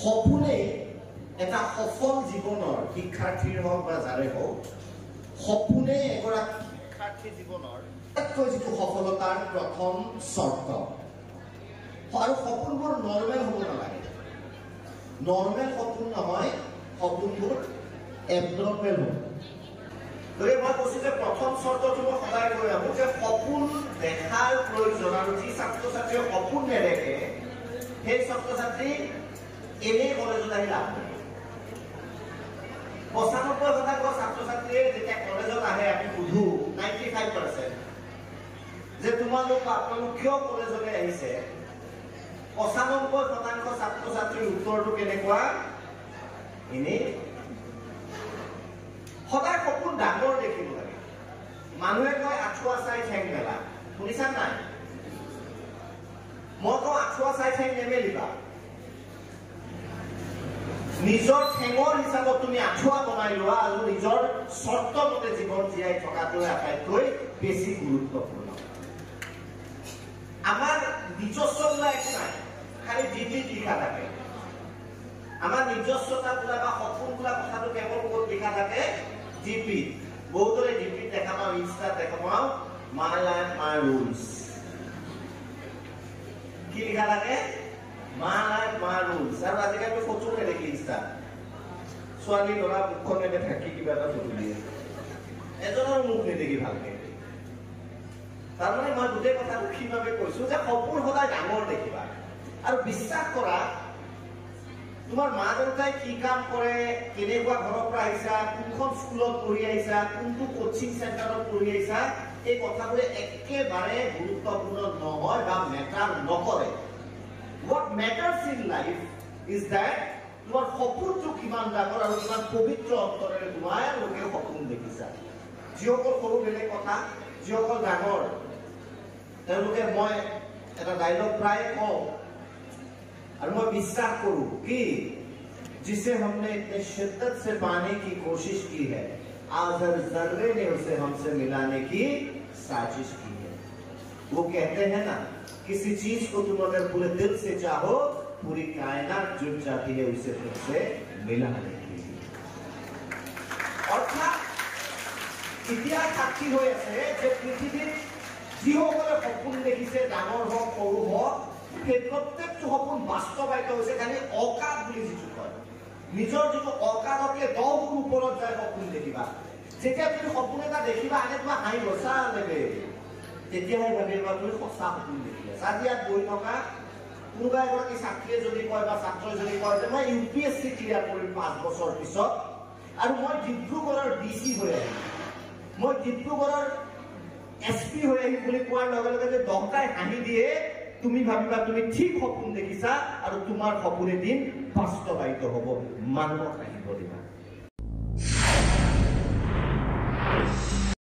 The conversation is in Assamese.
সপোনে এটা সফল জীৱনৰ শিক্ষাৰ্থীৰ হওক বা যাৰে হওক সপোনে এগৰাকী শিক্ষাৰ্থীৰ জীৱনৰ আটাইতকৈ যিটো সফলতাৰ প্ৰথম চৰ্ত আৰু সপোনবোৰ নৰ্মেল হ'ব নালাগে নৰ্মেল সপোন নহয় সপোনবোৰ এবনৰ্মেল হ'ব গতিকে মই কৈছোঁ যে প্ৰথম চৰ্তটো মই সদায় কৈ আহোঁ যে সপোন দেখাৰ প্ৰয়োজন আৰু যি ছাত্ৰ ছাত্ৰীয়ে সপোন নেদেখে সেই ছাত্ৰ ছাত্ৰী এনেই কলেজত আহি লাভ নাই ৯৫% ছাত্ৰ ছাত্ৰীয়ে যেতিয়া কলেজত আহে আমি সুধো 95% যে তোমালোক কিয় কলেজলৈ আহিছে ৯৫% ছাত্ৰ ছাত্ৰীৰ উত্তৰটো কেনেকুৱা এনেই সদায় সপোন ডাঙৰ দেখিব লাগে মানুহে কয় আঁঠুৱা চাই ঠেং মেলা শুনিছা নাই মই কওঁ আঁঠুৱা চাই ঠেং নেমেলিবা নিজৰ ঠেঙৰ হিচাপত তুমি আঁঠুৱা বনাই লোৱা আৰু নিজৰ চৰ্তমতে জীৱন জীয়াই থকাটোৱে আটাইতকৈ বেছি গুৰুত্বপূৰ্ণ আমাৰ নিজস্ব একো নাই খালি ডিগ্ৰীত লিখা থাকে আমাৰ নিজস্বতা বোলা বা সপোন বোলা কথাটো কেৱল ক'ত লিখা থাকে ডিপিত বহুতৰে ডিপিত দেখা পাওঁ ইনষ্টাত দেখা পাওঁ মাই লাইফ মাই ৰুলছ কি লিখা থাকে মাই লাইফ মাই ৰুলছ আৰু আজিকালি ফটো নেদেখি ইনষ্টাত ছোৱালী ল'ৰা মুখখন এনে থাকি কিবা এটা ফটো দিয়ে এজনৰ মুখ নেদেখি ভালকে তাৰমানে মই গোটেই কথাটো কিভাৱে কৈছো যে সপোন সদায় ডাঙৰ দেখিবা আৰু বিশ্বাস কৰা তোমাৰ মা দেউতাই কি কাম কৰে কেনেকুৱা ঘৰৰ পৰা আহিছা কোনখন স্কুলত পঢ়ি আহিছা কোনটো কোচিং চেণ্টাৰত পঢ়ি আহিছা এই কথাবোৰে একেবাৰে গুৰুত্বপূৰ্ণ নহয় বা মেটাৰ নকৰে what matters in life is that তোমাৰ সপোনটো কিমান ডাঙৰ আৰু কিমান পবিত্ৰ অন্তৰেৰে তোমালোকে সপোন দেখিছা যিসকল সৰু বেলেগ কথা যিসকল ডাঙৰ তেওঁলোকে মই এটা ডায়লগ প্ৰায় কওঁ और मैं विश्वास करूं कि जिसे हमने इतने शिद्दत से पाने की कोशिश की है आज हर जर्रे ने उसे हमसे मिलाने की साजिश की है वो कहते हैं ना किसी चीज को तुम अगर पूरे दिल से चाहो पूरी कायनात जुट जाती है उसे तुमसे मिलाने के लिए अर्थात इतिहास साक्षी हो ऐसे जब पृथ्वी যিসকলে সপোন দেখিছে ডাঙৰ হওক সৰু হওক সেই প্ৰত্যেকটো সপোন বাস্তৱায়িত হৈছে খালি অকাত বুলি যিটো কয় নিজৰ যিটো অকাতকে 10 গুণ ওপৰত যায় সপোন দেখিবা যেতিয়া তুমি সপোন এটা দেখিবা আগে তোমাৰ হাঁহি বসা লাগে তেতিয়াহে ভাবিবা তুমি সঁচা সপোন দেখিলা আজি ইয়াত বহি থকা কোনোবা এগৰাকী ছাত্ৰীয়ে যদি কয় বা ছাত্ৰই যদি কয় যে মই ইউপিএছচি ক্লিয়াৰ কৰিম 5 বছৰ পিছত আৰু মই ডিব্ৰুগড়ৰ ডিসি হৈ আহিম মই ডিব্ৰুগড়ৰ এসপি হৈ আহিম বুলি কোৱাৰ লগে লগে যে ডক্টৰে হাঁহি দিয়ে তুমি ভাবিবা তুমি ঠিক সপোন দেখিছা আৰু তোমাৰ সপোন এদিন বাস্তৱায়িত হ'ব মানুহক আহিব দিবা